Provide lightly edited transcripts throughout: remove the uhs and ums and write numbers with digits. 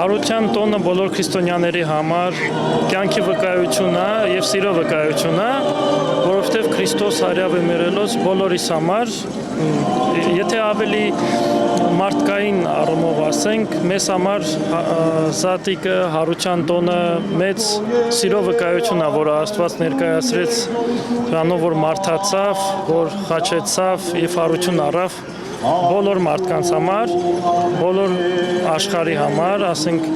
Հարության տոնը բոլոր քրիստոնյաների համար կյանքի վկայություն է եւ սիրո վկայություն է, որովհետեւ Քրիստոս հարյավ է մերելոց բոլորիս համար, եթե ավելի մարդկային առումով ասենք, մեզ համար Զատիկը հարության տոնը մեծ սիրո վկայություն է, որը Աստված ներկայացրեց դրանով, որ մարդացավ, որ խաչեցավ եւ հարություն առավ բոլոր մարդկանց համար, բոլոր աշխարհի համար, ասենք,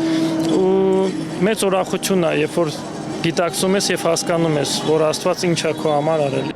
ու մեծ ուրախություն է, երբ որ գիտակցում ես եւ հասկանում ես, որ Աստված ինչ է քո համար արել։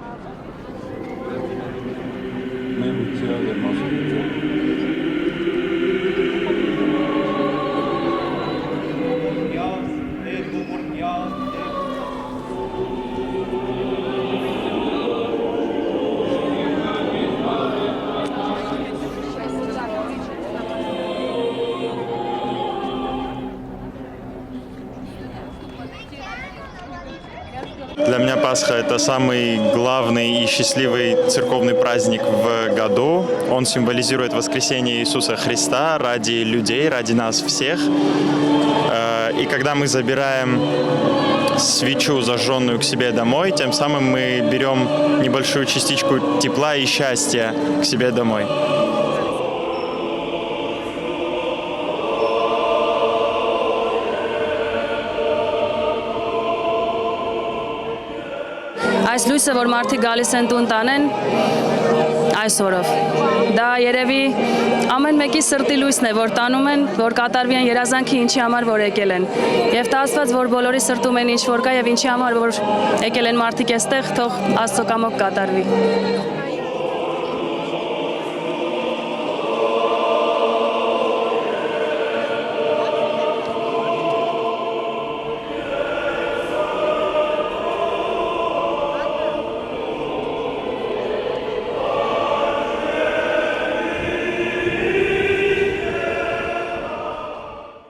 Для меня Пасха – это самый главный и счастливый церковный праздник в году. Он символизирует воскресение Иисуса Христа ради людей, ради нас всех. И когда мы забираем свечу, зажженную к себе домой, тем самым мы берем небольшую частичку тепла и счастья к себе домой. Այս լույսը, որ մարդիկ գալիս են տուն տանեն այսօրով, դա երևի ամեն մեկի սրտի լույսն է, որ տանում են, որ կատարվի են երազանքի ինչի համար, որ եկել են։ Եվ դա Աստված, որ բոլորի սրտում են ինչ որ կա եւ ինչի համար, որ եկել են մարդիկ այստեղ, թող Աստծո կամոք կատարվի։